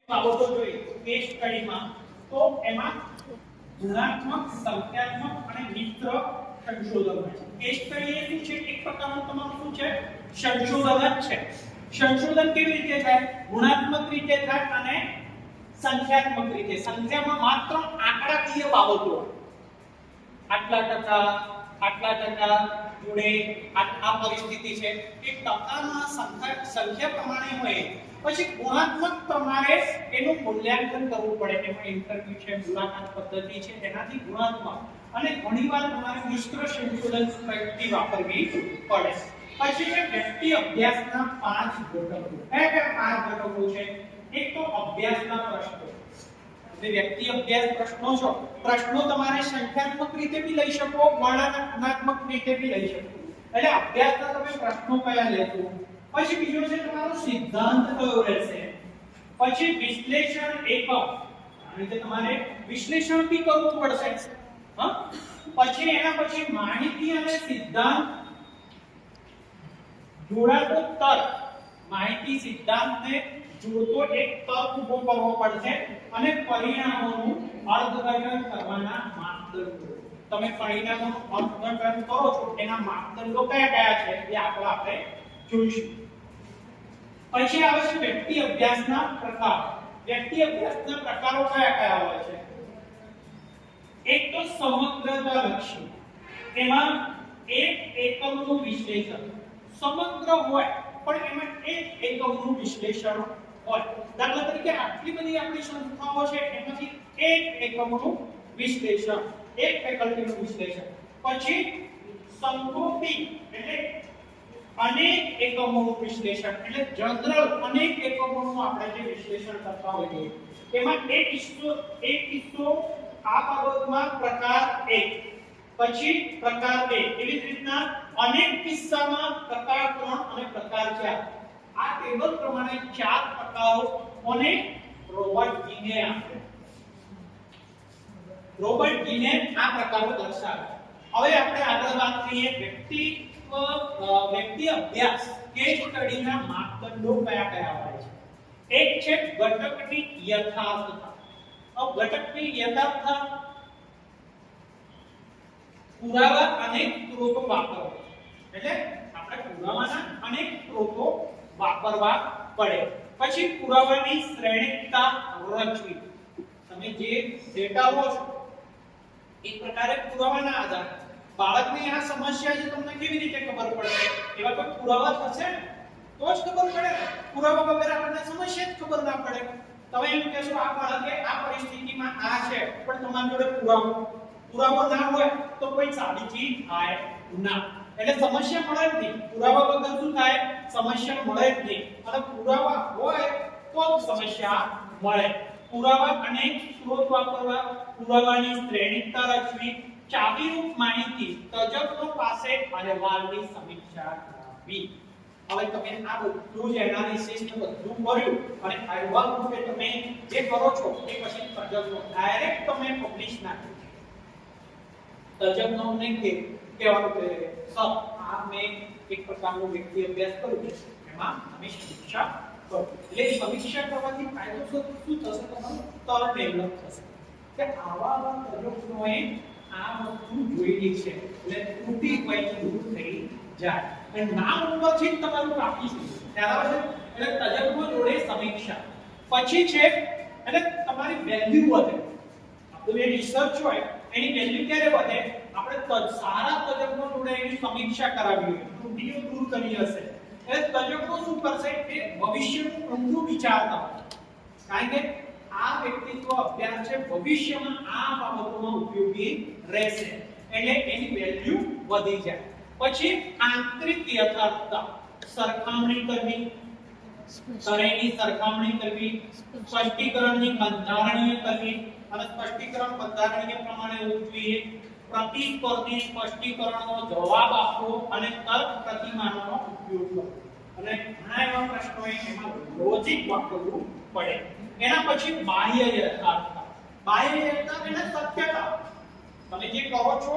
બાબતો જોઈ કેસ સ્ટડીમાં તો એમાં ગુણાત્મક, સંખ્યાત્મક અને મિશ્ર સંશોધન હોય છે. કેસ સ્ટડી એ શું છે? એક પ્રકારનું તમારું શું છે? સંશોધન જ છે. સંશોધન કેવી રીતે થાય? ગુણાત્મક રીતે થાય અને સંખ્યાત્મક રીતે. સંખ્યામાં માત્ર આંકડાકીય બાબતો, આટલા ટકા જોડે આ પરિસ્થિતિ છે એ ટકામાં સંખ્યા પ્રમાણે હોય. પછી ગુણાત્મક પ્રમાણે એનું મૂલ્યાંકન કરવું પડે. એમાં ઇન્ટરવ્યુ છે, મુલાકાત પદ્ધતિ છે, એનાથી ગુણાત્મક અને ઘણીવાર તમારે મિશ્ર સંશોધન પદ્ધતિ વાપરવી પડે. પછી છે વ્યક્તિ અભ્યાસના 5 ઘટકો. કયા 5 ઘટકો છે? એક તો અભ્યાસના પ્રશ્નો. એટલે વ્યક્તિ અભ્યાસ પ્રશ્નો તમારે સંખ્યાત્મક રીતે બી લઈ શકો, વર્ણનાત્મક રીતે બી લઈ શકો. એટલે અભ્યાસના તમે પ્રશ્નો કયા લેશો. પછી બીજો છે તમારો સિદ્ધાંત કયો રહેશે. પછી વિશ્લેષણ એકમ, આ રીતે તમારે વિશ્લેષણ બી કરવું પડશે. પછી એના પછી માહિતી અને સિદ્ધાંત જોડાતો તર્ક. માહિતી સિદ્ધાંતને જોડતો એક તર્ક ઉભો કરવો પડશે અને પરિણામોનું અર્થઘટન કરવાના માપદંડો. તમે પરિણામોનું અર્થઘટન કરો છો એના માપદંડો કયા છે એ આપણે જોઈશું. પછી આવે છે વ્યક્તિ અભ્યાસના પ્રકાર. વ્યક્તિ અભ્યાસના પ્રકારો કયા હોય છે? એક તો સમગ્રતાલક્ષી. એમાં એક એકમનું વિશ્લેષણ. સમગ્ર હોય પણ એમાં એક એકમનું વિશ્લેષણ હોય. દાખલા તરીકે આટલી બધી આપણી સંસ્થાઓ છે એમાંથી એક એકમનું વિશ્લેષણ, એક ફેકલ્ટીનું વિશ્લેષણ. પછી સંકૃતિ એટલે અનેક એકમોનું વિશ્લેષણ, એટલે જનરલ અનેક એકમોનું આપણે જે વિશ્લેષણ કરતા હોઈએ એમાં એક કિસ્સો આ બાબતમાં પ્રકાર 1, પછી પ્રકાર 2, એવી જ રીતના અનેક કિસ્સામાં પ્રકાર 3 અને પ્રકાર 4. આ ટેબલ પ્રમાણે 4 પ્રકારો અને રોબર્ટ ગીને આપ્યા. રોબર્ટ ગીને આ પ્રકારો દર્શાવ્યા. હવે આપણે આગળ વાત કરીએ વ્યક્તિ અભ્યાસ કેસ સ્ટડીના માપદંડો કયા હોય છે. એક છે ઘટકની યથાર્થતા. ઘટકની યથાર્થતા પુરાવા અનેક સ્ત્રોતો વાપરવા. એટલે આપણે પુરાવાના અનેક સ્ત્રોતો વાપરવા પડે. પછી પુરાવાની શ્રેણીકતા રચવી. તમે જે ડેટા લો છો એક પ્રકારે પુરાવાના આધારે બાળકની આ સમસ્યા છે તમને કેવી રીતે ખબર પડશે? એવા કોઈ પુરાવા થશે તો જ ખબર પડે. પુરાવા વગર આપણને સમસ્યા જ ખબર ના પડે. તમે એમ કહેશો આ બાળકે આ પરિસ્થિતિમાં આ છે પણ તમારી જોડે પુરાવો ના હોય તો કોઈ સાબિતી થાય ના. એટલે સમસ્યા મળે જ નહીં. પુરાવા વગર શું થાય? સમસ્યા મળે જ નહીં. અને પુરાવા હોય તો જ સમસ્યા મળે. પુરાવા અનેક સ્ત્રોત વાપરવા, પુરાવાની શ્રેણીકતા રચવી, ચાવીરૂપ માહિતી તજજ્ઞો પાસે અહેવાલની સમીક્ષા કરવી. હવે તમે આ બધું જ એનાલિસિસ ને બધું કર્યું અને અહેવાલ રૂપે તમે જે કરો છો એ પછી તજજ્ઞો ડાયરેક્ટ તમે પબ્લિશ ના કરો. તજજ્ઞોને કહેવાનું કે સર આ મેં એક પ્રકારનો વ્યક્તિ અભ્યાસ કર્યો છે એમાં તમે સમીક્ષા કરો. એટલે સમીક્ષા કરવાથી ફાયદો શું થશે? તમારું તર્ક ડેવલપ થશે કે આવા તજજ્ઞોએ આ વસ્તુ જોઈ છે એટલે ત્રુટિ કોઈ દૂર થઈ જાય. અને નામ ઉપરથી તમારું રાખી છે ત્યારે એટલે તજજ્ઞો જોડે સમીક્ષા. પછી છે એટલે તમારી વેલ્યુ વધે. આપણું જે રિસર્ચ હોય એની વેલ્યુ ક્યારે વધે? આપણે સારા તજજ્ઞો જોડે એની સમીક્ષા કરાવી હોય, ત્રુટિઓ દૂર કરી હશે. એટલે તજજ્ઞો શું કરશે? એ ભવિષ્યનું ઊંડું વિચારતા હોય. કારણ કે આ વ્યક્તિત્વ અભ્યાસ છે ભવિષ્યમાં આ બાબતોમાં ઉપયોગી રહેશે. એટલે એની વેલ્યુ વધી જાય. પછી આંતરિક યથાર્થતા, સરખામણી કરવી, સરેની સરખામણી કરવી, સ્પષ્ટીકરણની બંધારણીય કરવી અને સ્પષ્ટીકરણ બંધારણીય પ્રમાણે હોવું જોઈએ. પ્રતિસ્પર્ધી સ્પષ્ટીકરણનો જવાબ આપવો અને તર્ક પ્રતિમાનનો ઉપયોગ કરવો. અને ઘણા એવા પ્રશ્નો એમાં લોજિક વાપરવું પડે. એના પછી બાહ્ય યથાર્થતા. બાહ્ય યથાર્થતા એટલે સત્યતા. તમે જે કહો છો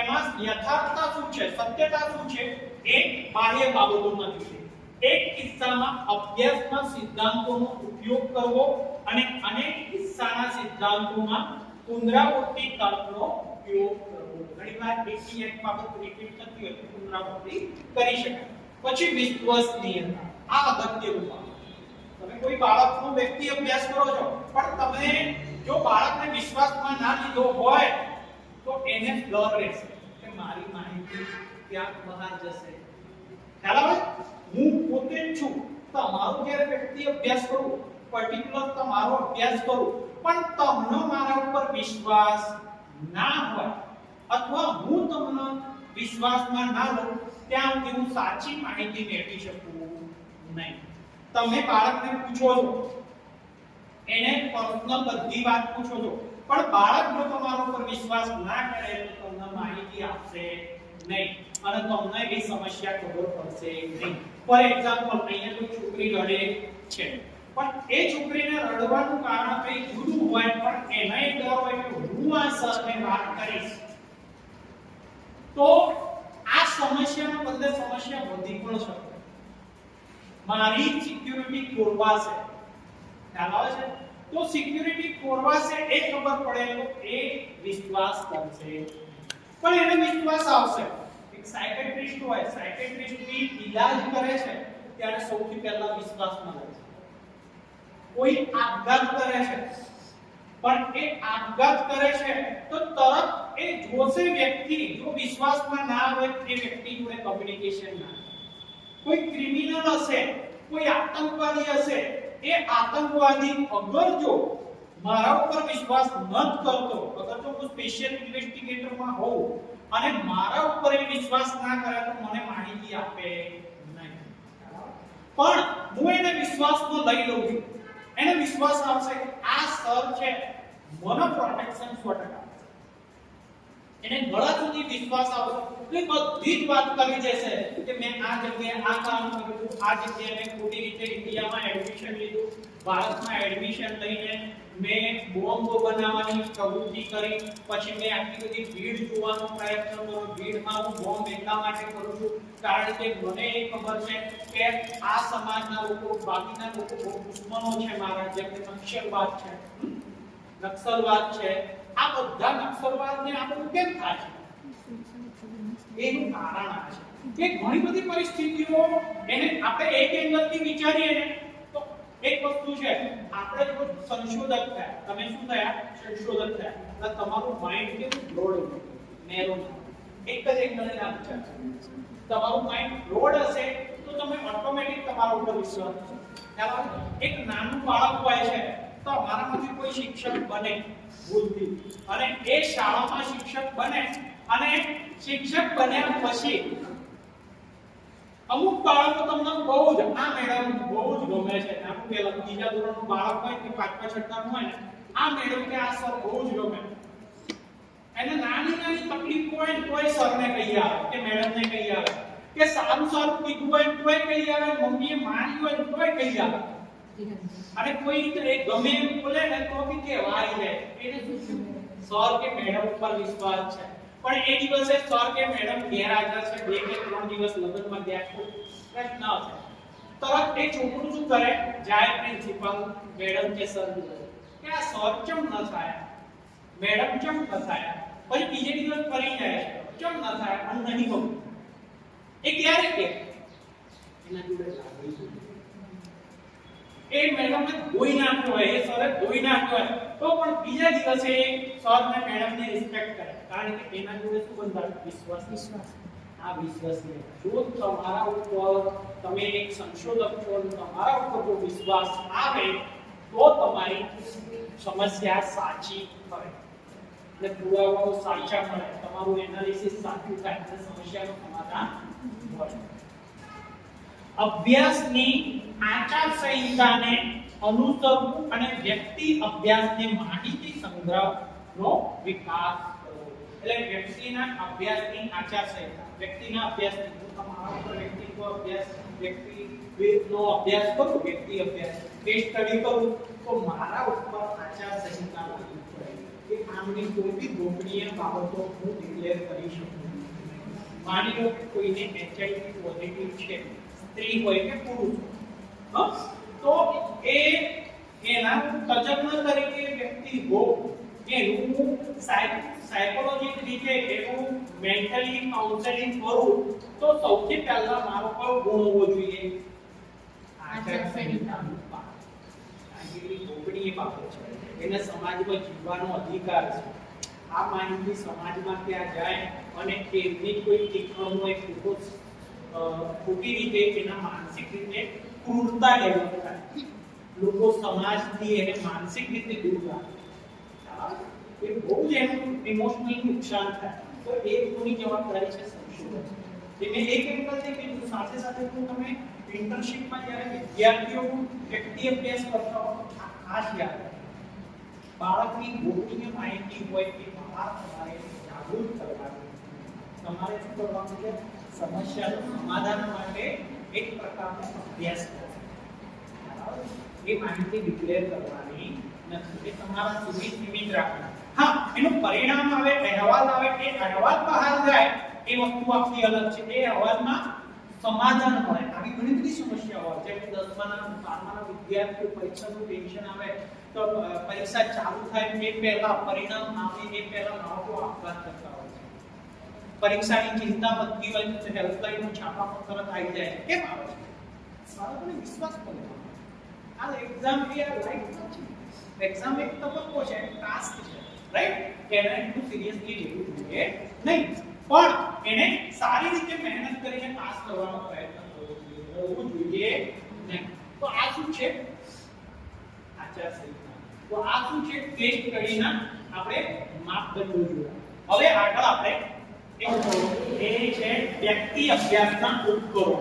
એમાં યથાર્થતા શું છે, સત્યતા શું છે એ બાહ્ય બાબતોમાં જોઈએ. એક કિસ્સામાં અભ્યાસમાં સિદ્ધાંતોનો ઉપયોગ કરવો અને અનેક કિસ્સાના સિદ્ધાંતોમાં પુનરાવૃત્તિ તર્કનો ઉપયોગ કરવો. ઘણીવાર એક બાબત રિપીટ થતી હોય તો પુનરાવૃત્તિ કરી શકાય. પછી વિશ્વસનીયતા. આ અગત્યનું છે. તમે કોઈ બાળકનો વ્યક્તિ અભ્યાસ કરો છો પણ તમે જો બાળકને વિશ્વાસમાં ના લીધો હોય તો એને ડર રહેશે કે મારી માહિતી ક્યાંક બહાર જશે. ખ્યાલ આવે? હું પોતે જ છું, તમારો જ્યારે વ્યક્તિ અભ્યાસ કરું, પર્ટિક્યુલર તમારો અભ્યાસ કરું, પણ તમને મારા ઉપર વિશ્વાસ ના હોય અથવા હું તમને વિશ્વાસમાં ના લઉં ત્યાં સુધી હું સાચી માહિતી મેળવી શકું નહીં. તમે બાળકને પૂછો છો, એને પર્સનલ બધી વાત પૂછો છો, પણ બાળક જો તમારા ઉપર વિશ્વાસ ના કરે તો તમને માહિતી આપશે નહીં અને તમને એ સમસ્યા ખબર પડશે નહીં. ફોર એક્ઝામ્પલ, અહીંયા કોઈ છોકરી રડે છે પણ એ છોકરીને રડવાનું કારણ કંઈ જુદું હોય પણ એનાય ડર હોય કે હું આ સરને વાત કરીશ તો આ સમસ્યાના બદલે સમસ્યા વધી પણ શકે. મારી સિક્યુરિટી ખોરવાશે. ખ્યાલ આવે છે? તો સિક્યુરિટી ખોરવાશે એ ખબર પડે તો એ વિશ્વાસ કરશે. પણ એને વિશ્વાસ આવશે. એક સાયકેટ્રિસ્ટ હોય, સાયકેટ્રિસ્ટ ની ઈલાજ કરે છે ત્યારે સૌથી પહેલા વિશ્વાસ મળે છે. કોઈ આપઘાત કરે છે પણ એ આપઘાત કરે છે તો તરત એ જોશે વ્યક્તિ, જો વિશ્વાસમાં ના આવે એ વ્યક્તિ જોડે કમ્યુનિકેશન ના. કોઈ ક્રિમિનલ હશે, કોઈ આતંકવાદી હશે, એ આતંકવાદી અગર જો મારા ઉપર વિશ્વાસ ન કરતો, અગર જો હું સ્પેશિયલ ઇન્વેસ્ટિગેટરમાં હોઉં અને મારા ઉપર એ વિશ્વાસ ના કરે તો મને માહિતી આપે નહીં. પણ હું એને વિશ્વાસમાં લઈ લઉં છું, એને વિશ્વાસ આવશે કે આ સર છે મને પ્રોટેક્શન 100% આપશે. એને ગળા સુધી વિશ્વાસ આવશે તો બધી જ વાત કરી દેશે કે મેં આ જગ્યાએ આ કામ કર્યું, આ જગ્યાએ મેં ખોટી રીતે ઇન્ડિયામાં એડમિશન લીધું, ભારતમાં એડમિશન લઈને મેં બોમ્બ બનાવવાની પ્રવૃત્તિ કરી, પછી મેં આટલી બધી ભીડ જોવાનો પ્રયત્ન કર્યો, ભીડમાં હું બોમ્બ એટલા માટે કરું છું કારણ કે મને એ ખબર છે કે આ સમાજના લોકો, બાકીના લોકો બહુ દુશ્મનો છે મારા, જેમ કે નક્સલવાદ છે, આ બધા નક્સલવાદને આ બધું કેમ થાય છે? એનું કારણ આ છે કે ઘણી બધી પરિસ્થિતિઓ એને આપણે એક એંગલથી વિચારીએ ને તો એક વસ્તુ છે, આપણે જો સંશોધક થયા, તમે શું થયા? સંશોધક થયા, એટલે તમારું માઇન્ડ કેવું બ્રોડ, નેરો, એક જ એંગલે ના વિચાર. તમારું માઇન્ડ બ્રોડ હશે તો તમે ઓટોમેટિક તમારા ઉપર વિશ્વાસ થશે. એક નાનું બાળક હોય છે તો અમારામાંથી કોઈ શિક્ષક બને ભૂલથી અને એ શાળામાં શિક્ષક બને અને શિક્ષક બન્યા પછી અમુક બાળકો તમને બહુ જ આ મેડમ બહુ જ ગમે છે. આપણું પહેલા બીજા ધોરણનું બાળક હોય કે પાંચમા છઠ્ઠાનું હોય ને, આ મેડમ કે આ સર બહુ જ ગમે. એને નાની નાની તકલીફ હોય ને તોય સરને કહી આવે કે મેડમને કહી આવે, કે સારું સારું કીધું હોય તોય કહી આવે, મમ્મીએ મારી હોય તોય કહી આવે. અને કોઈ રીતે ગમે એમ બોલે ને તો બી કહેવાય જાય એને શું સર કે મેડમ ઉપર વિશ્વાસ છે. પણ એ દિવસે સર કે મેડમ ગેરહાજર છે, 2 કે 3 દિવસ લગ્નમાં ગયા છે, પ્રશ્ન છે, તરત એ છોકરું શું કરે? જાય પ્રિન્સિપલ મેડમ કે સર કે આ સર ચમ ન થાય, મેડમ ચમ ન થાય, પછી બીજે દિવસ ફરી જાય છે, ચમ ન થાય, મને નહીં ખબર. એ ક્યારે કે એના જોડે લાગી છે, એ મેડમને ધોઈ નાખ્યો હોય, એ સરે ધોઈ નાખ્યો હોય તો પણ બીજા દિવસે સર ને મેડમને રિસ્પેક્ટ કરે કારણ કે એના જોડે શું બંધાય? વિશ્વાસ. આ વિશ્વાસ છે. જો તમારા ઉપર, તમે એક સંશોધક છો, તમારા ઉપર જો વિશ્વાસ આવે તો તમારી સમસ્યા સાચી થાય અને પુરાવાઓ સાચા મળે, તમારું એનાલિસિસ સાચું થાય અને સમસ્યાનું સમાધાન મળે. અભ્યાસની આચાર સંહિતાને અનુસરવું અને વ્યક્તિ અભ્યાસની માહિતી સંગ્રહનો વિકાસ કરવો. એટલે વ્યક્તિના અભ્યાસની આચાર સંહિતા, વ્યક્તિના અભ્યાસની, તમારા ઉપર વ્યક્તિત્વ અભ્યાસ, વ્યક્તિનો અભ્યાસ કરું, વ્યક્તિ અભ્યાસ, કેસ સ્ટડી કરું તો મારા ઉપર આચાર સંહિતા લાગુ પડે કે આમની કોઈ બી ગોપનીય બાબતો હું ડિક્લેર કરી શકું. માની લો કે કોઈને HIV પોઝિટિવ છે, સ્ત્રી હોય કે પુરુષ, તો એ એના તજજ્ઞ તરીકે વ્યક્તિ હો એનું સાયકોલોજીકલ રીતે એનું મેન્ટલી કાઉન્સેલિંગ કરું તો સૌથી પહેલા મારો કયો ગુણ હોવો જોઈએ? આચારસંહિતા. ગોપનીય બાબત છે, એને સમાજમાં જીવવાનો અધિકાર છે. આ માહિતી સમાજમાં ત્યાં જાય અને એમની કોઈ ટીકણો એક ખોટી રીતે એના માનસિક રીતે ક્રૂરતા ડેવલપ થાય, લોકો સમાજથી એને માનસિક રીતે દૂર રાખે, એ બહુ જ એનું ઇમોશનલી નુકસાન થાય. તો એ કોની જવાબદારી છે? સંશોધન. એટલે એક એંગલ છે કે સાથે સાથે તમે ઇન્ટર્નશિપમાં જ્યારે વિદ્યાર્થીઓ વ્યક્તિ અભ્યાસ કરતા હો ખાસ યાદ બાળકની ગોપનીય માહિતી હોય કે તમારે જાગૃત કરવાની, તમારે શું કરવાનું છે? સમસ્યાનું સમાધાન માટે એક પ્રકારનો અભ્યાસ કરવાનો, એ માહિતી ડિક્લેર કરવાની નથી, એ તમારા સુધી સીમિત રાખવાની. હા, એનું પરિણામ આવે, અહેવાલ આવે, એ અહેવાલ બહાર જાય એ વસ્તુ આખી અલગ છે. એ અહેવાલમાં સમાધાન મળે. આવી ઘણી બધી સમસ્યાઓ હોય, જેમ કે 10મા 12મા વિદ્યાર્થીઓ પરીક્ષાનું ટેન્શન આવે તો પરીક્ષા ચાલુ થાય એ પહેલા, પરિણામ આવે એ પહેલા બાળકો આપઘાત કરતા હોય છે. પરીક્ષાની ચિંતા વધતી હોય તો હેલ્પલાઈનનો છાપા પર તરત આવી જાય. કેમ આવે છે? બાળકોને વિશ્વાસ પડે. આ એક્ઝામ એ લાઈફ નથી. એક્ઝામ એક તબક્કો છે, ટાસ્ક છે, રાઈટ? એને એટલું સિરિયસલી લેવું જોઈએ નહીં, પણ એને સારી રીતે મહેનત કરીને પાસ કરવાનો પ્રયત્ન કરવો જોઈએ નહીં. તો આ શું છે? આચારસંહિતા. તો આ શું છે? કેસ સ્ટડીના આપણે માપદંડો જોયા. હવે આગળ આપણે એ છે વ્યક્તિ અભ્યાસના ઉપકરણો.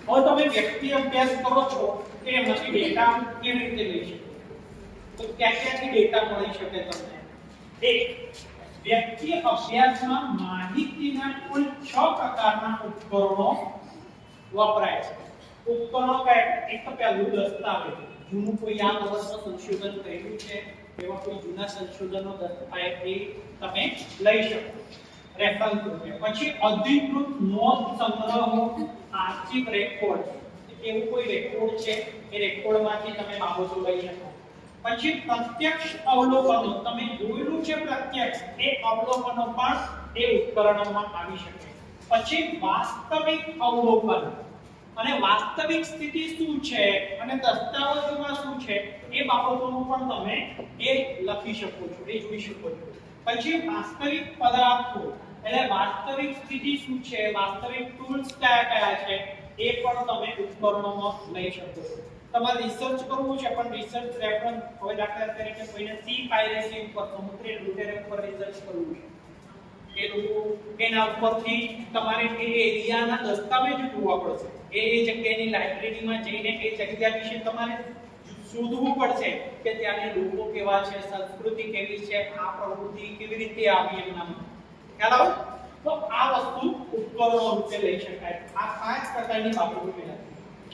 હવે તમે વ્યક્તિ અભ્યાસ કરો છો કે એમાંથી ડેટા કેવી રીતે લઈ શકો? તો ક્યાંથી ડેટા મળી શકે તમને? એક, વ્યક્તિ અભ્યાસમાં માહિતીના કુલ 6 પ્રકારના ઉપકરણો વપરાય છે. ઉપકરણો કયા? એક તો પહેલું દસ્તાવેજ, જૂનું કોઈ આ વર્ષમાં સંશોધન કર્યું છે એવા કોઈ જૂના સંશોધનનો દસ્તાવેજ એ તમે લઈ શકો રેફરન્સ રૂપે. પછી અધિકૃત નોંધ સંગ્રહો, આર્ચિવ રેકોર્ડ, એવું કોઈ રેકોર્ડ છે એ રેકોર્ડમાંથી તમે બાબતો લઈ શકો. પછી પ્રત્યક્ષ અવલોકનો, તમે જોયેલું છે પ્રત્યક્ષ, એ અવલોકનો પણ એ ઉપકરણોમાં આવી શકે. પછી વાસ્તવિક અવલોકન, અને વાસ્તવિક સ્થિતિ શું છે અને દસ્તાવેજોમાં શું છે એ બાબતોનું પણ તમે એ લખી શકો છો, એ જોઈ શકો છો. પછી વાસ્તવિક પદાર્થો, એટલે વાસ્તવિક સ્થિતિ શું છે, વાસ્તવિક ટૂલ્સ કયા છે એ પણ તમે ઉપકરણોમાં લઈ શકો છો. તમારે રિસર્ચ કરવું છે પણ રિસર્ચ રેફરન્સ, હવે દાખલા તરીકે કોઈને સી પાયરેસી ઉપર, સમુદ્રી લૂંટેરા ઉપર રિસર્ચ કરવું છે, એ લોકો એના ઉપરથી તમારે એ એરિયાના દસ્તાવેજ જોવા પડશે. એ જગ્યાની લાઇબ્રેરીમાં જઈને એ જગ્યા વિશે તમારે શોધવું પડશે કે ત્યાંના લોકો કેવા છે, સંસ્કૃતિ કેવી છે, આ પ્રવૃત્તિ કેવી રીતે આવી એમનામાં. ખ્યાલ આવે? તો આ વસ્તુ ઉપકરણો રૂપે લઈ શકાય. આ 5 પ્રકારની બાબતો પહેલા.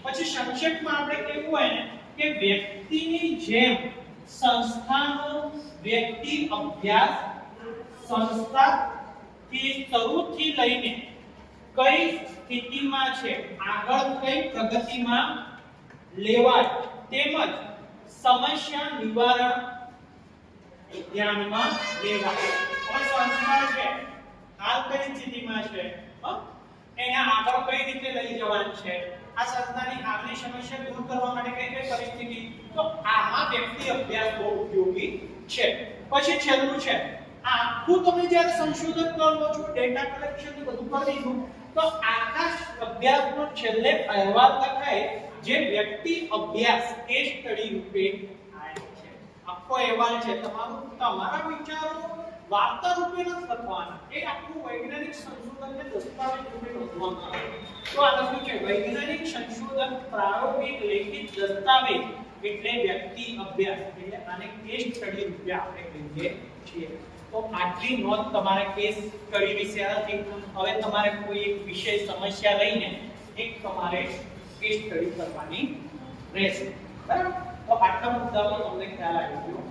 પછી સંક્ષેપમાં આપણે કહેવું હોય ને કે વ્યક્તિની જેમ સંસ્થાનો વ્યક્તિ અભ્યાસ સંસ્થા થી શરૂથી લઈને કઈ સ્થિતિમાં છે, આગળ કઈ પ્રગતિમાં લેવાય, તેમજ સમસ્યા નિવારણ ધ્યાનમાં લેવાય. હવે સંસ્થા છે હાલ કઈ સ્થિતિમાં છે, એને આગળ કઈ રીતે લઈ જવાની છે, આ સંસ્થાની આગળની સમસ્યા દૂર કરવા માટે કઈ કઈ પરિસ્થિતિ, તો આમાં વ્યક્તિ અભ્યાસ બહુ ઉપયોગી છે. પછી છેલ્લું છે આખું તમે જ્યારે સંશોધન કરો છો, ડેટા કલેક્શન ને બધું કરી દીધું, તો આખા અભ્યાસનો છેલ્લે અહેવાલ લખાય જે વ્યક્તિ અભ્યાસ કેસ સ્ટડી રૂપે આવે છે. આખો અહેવાલ છે તમારા વિચારો વાર્તા રૂપે ન લખવાના, એ આખું વૈજ્ઞાનિક સંશોધનને દસ્તાવેજ રૂપે લખવામાં આવે. તો આ લખ્યું છે વૈજ્ઞાનિક સંશોધન પ્રાયોગિક લેખિત દસ્તાવેજ એટલે વ્યક્તિ અભ્યાસ, એટલે આને કેસ સ્ટડી રૂપે આપણે કહીએ છીએ. તો આટલી નોંધ તમારે કેસ સ્ટડી વિશે હતી. હવે તમારે કોઈ એક વિષય સમસ્યા લઈને એક તમારે કેસ સ્ટડી કરવાની રહેશે, બરાબર? તો આટલા મુદ્દાઓ તમને ખ્યાલ આવી ગયો